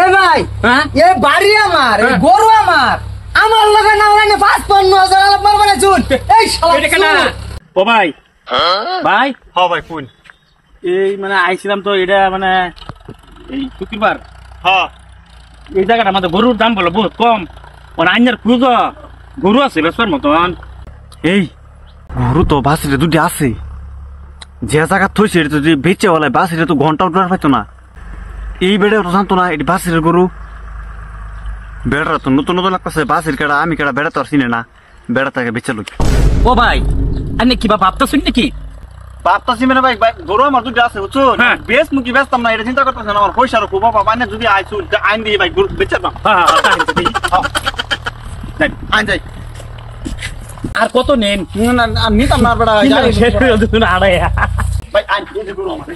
এ ভাই এ বাড়ি আমার গরু আমার লগে না ওখানে ৫৫,০০০ আলাপ মারবে না চুন এই শালা ও ভাই ভাই হ্যাঁ ভাই কোন এই মানে আইছিলাম তো এটা মানে এই শুক্রবার হ্যাঁ এই জায়গাটা আমাদের গরুর দাম বলো বহুত কম ওর আইনার খুঁজ গরু আছে বেসবার মতন এই গরু তো বাসিরে দুটি আছে যে জায়গা থইছে এটা যদি বেচে বলায় বাসিরে তো ঘন্টা উঠার পাইতো না এই বেড়ে তো জানতো না এটি বাসির গরু বেড়া তো নতুন নতুন লাগতেছে বাসির কেডা আমি কেডা বেড়া তো আর চিনে না বেড়া তাকে বেচে লোক ও ভাই আপনি কি ভাবতেছেন নাকি ভাবতেছি মানে ভাই গরু আমার দুটো আছে বুঝছো বেশ মুখি ব্যস্তাম না এটা চিন্তা করতেছেন আমার পয়সার খুব অভাব আইনে যদি আইসু আইন দিয়ে ভাই গরু বেচে দাম আইন যাই আর কত নেন নিতাম না বেড়া আড়াই ভাই আইন গরু আমার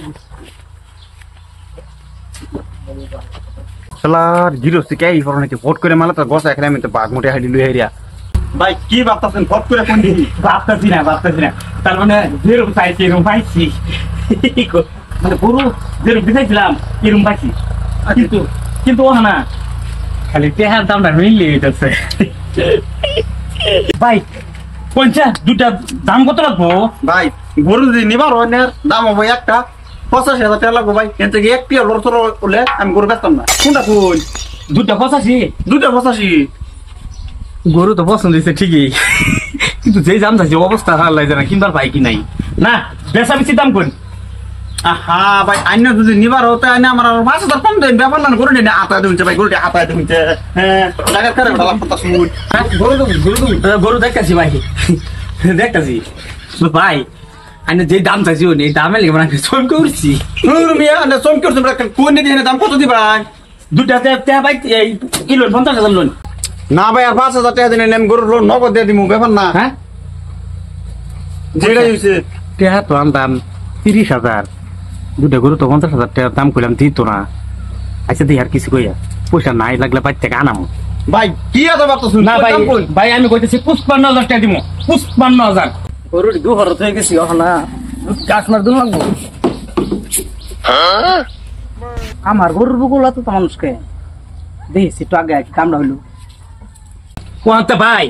শালার গিরস্তি কে এই ফরনে কি ভোট করে মালা তো গসা এখানে আমি তো বাঘ মোটে হাইলি লই এরিয়া ভাই কি ভাবতাছেন ভোট করে কোন দিন ভাবতাছি না তার মানে যেরকম চাইছি এরকম পাইছি মানে পুরো যেরকম দিয়েছিলাম এরকম পাইছি কিন্তু ও না খালি তেহার দামটা মিললে হইতেছে ভাই কোনটা দুটা দাম কত লাগবো ভাই গরু যদি নিবার অন্যের দাম হবে একটা ৮৫,০০০ টাকা লাগবো ভাই কিন্তু এক পিয়া লড় হলে আমি গরু বেচতাম না কোনটা কোন দুটা ৮৫ গরু তো পছন্দ হয়েছে ঠিকই কিন্তু যেই দাম চাইছে অবস্থা ভালো লাগছে না কিনবার পাই কি নাই না বেচা বেশি দাম কোন আহা ভাই আইন যদি নিবার হতে আইনে আমার ৫,০০০ কম দেন ব্যাপার না গরু নিয়ে আতা দিচ্ছে ভাই গরুটি আতা দিচ্ছে হ্যাঁ জায়গা করে ভালো কথা শুন গরু দেখতেছি ভাই দেখতেছি ভাই আইনে যে দাম চাইছি এই দামে লেগে মানে চম করছি চম করছি কোন দিয়ে দাম কত দিবা দুটা ভাই কিলো ৫০,০০০ লোন না ভাই আর ৫,০০০ টাকা দিন আমি গরুর লোন নগদ দিয়ে দিব ব্যাপার না হ্যাঁ যেটা হইছে টাকা তো দাম ৩০,০০০ দুটা গরু তো ৫০,০০০ টাকা দাম কইলাম দিত না আচ্ছা দিই আর কিছু কইয়া পয়সা নাই লাগলে বাড়ি থেকে আনামো ভাই কি এত বার্তা শুন না ভাই আমি কইতেছি ৫৫,০০০ টাকা দিব ৫৫,০০০ গরুর দু খরচ হয়ে গেছি না কাস্টমার দু লাগবো আমার গরুর বুকুলা তো মানুষকে দেখছি তো আগে কামড়া হইলো কোনটা ভাই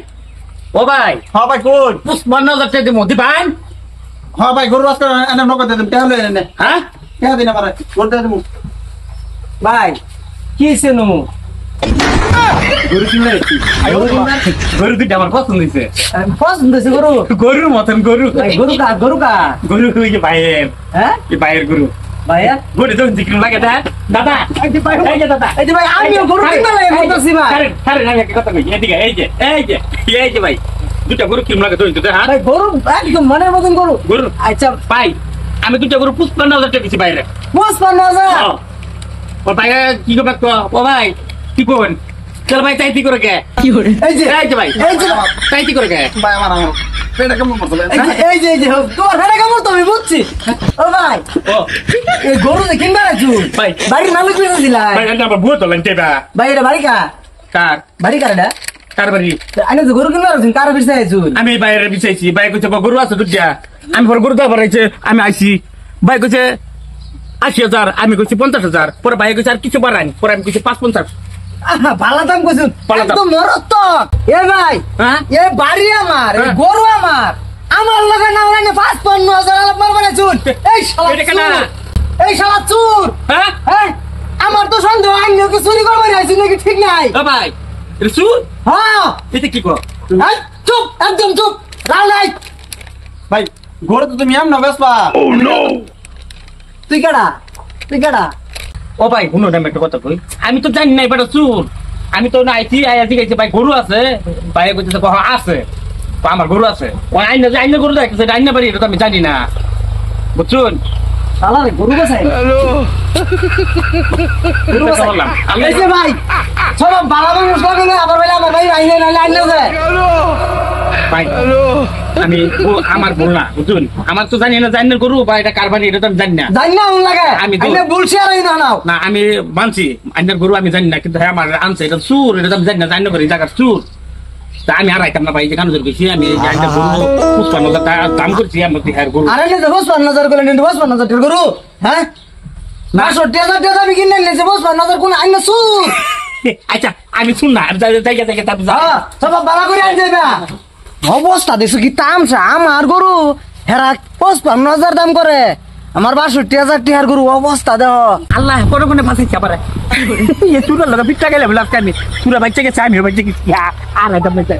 ও ভাই হ্যাঁ ভাই কোন ৫৫,০০০ টাকা দিব দিবান হ্যাঁ ভাই গরু আজকে এনে নগদ দিয়ে দেব টাকা লই এনে হ্যাঁ টাকা দিন আমারে গরু দিয়ে দেব ভাই কি ছেনু গরু কিনলে গরু দুইটা আমার পছন্দ হয়েছে গরুর মতন গরু ওই যে ভাইয়ের হ্যাঁ ভাইয়ের গরু ভাইয়া গরু তো জিকির লাগে দাদা আমিও গরু কিনতে লাগে বলতেছি ভাই কথা কই এদিকে এই যে ভাই দুটা গরু কিনতে লাগে তো হ্যাঁ ভাই গরু একদম মনের মতন গরু আচ্ছা ভাই আমি দুটা গরু ৫৫,০০০ টাকা দিছি বাইরে ৫৫,০০০ ও ভাই কি করবে ও ভাই কি কোন চল ভাই তাইতি করে কে কি করে এই যে ভাই তাইতি করে কে ভাই আমার পেটে কেমন করতে এই যে তোর পেটে কেমন তো আমি বুঝছি ও ভাই ও এই গরু কিনবা রাখু ভাই বাড়ি মালিক করে দিলা ভাই আমার বুঝতো লন্টেবা ভাই এটা বাড়ি কার এটা কার বাড়ি আমি তো গরু কিনবা রাখুন কার বিছাই আইছু আমি বাইরে বিছাইছি ভাই কইছে গরু আছে দুটা আমি পর গরু দাবার আইছে আমি আইছি ভাই কইছে ৮০,০০০ আমি কইছি ৫০,০০০ পরে ভাই কইছে আর কিছু বাড়াই পরে আমি কইছি ৫৫০ ভালো দাম কইছুন একদম মরত্তক এ ভাই এ বাড়ি আমার গরু আমার লগে না ওখানে ৫৫,০০০ আলাপ মারবে না চুন এই শালা চুর হ্যাঁ আমার তো সন্দেহ আইন কি চুরি করবে না নাকি ঠিক নাই ও ভাই এটা চুর হ্যাঁ এটা কি কো চুপ একদম চুপ রালাই ভাই গরু তো তুমি আম না বেসবা ও নো তুই কেডা ও ভাই শুনো না একটা কথা কই আমি তো জানি না এটা চুর আমি তো না আইছি গেছি ভাই গরু আছে ভাই কইতেছে কহ আছে আমার গরু আছে ওই আইনা গরু দেখছে আইনা বাড়ি এটা তো আমি জানি না বুঝছুন শালা রে গরু বাসাই হ্যালো এই যে ভাই সব বাবা মানুষ লাগে আবার ভাই আমার ভাই আইনা আইনা যায় ভাই আমি আমার ভুল না বুঝুন আমার তো জানি না গরু বা এটা কারবারি এটা তো আমি জানি না লাগে আমি বলছি আর না আমি মানছি আইনার গরু আমি জানি না কিন্তু হ্যাঁ আমার আনছে এটা চুর এটা তো আমি জানি না জানি করি জায়গার চুর তা আমি আর আইতাম না ভাই যে কান গেছি আমি আইনার গরু ৫৫,০০০ টাকা দাম করছি আমার গরু আরে ৫৫,০০০ করে ৫৫,০০০ গরু হ্যাঁ বাষট্টি হাজার টাকা আমি কিনে নিয়েছি বুঝবা নজর কোন আইন সুর আচ্ছা আমি শুন না সব বালা করে আন যাবে অবস্থা দেখছো কি তামসা আমার গরু হেরা 55,000 দাম করে আমার 62,000 টিহার গরু অবস্থা দেহ আল্লাহ কোনো কোনো ফাঁসাইছে আবার তুরা লগা পিঠা গেলে লাভ কানি তুরা বাচ্চা গেছে আমিও বাচ্চা গেছি আর একটা বাচ্চা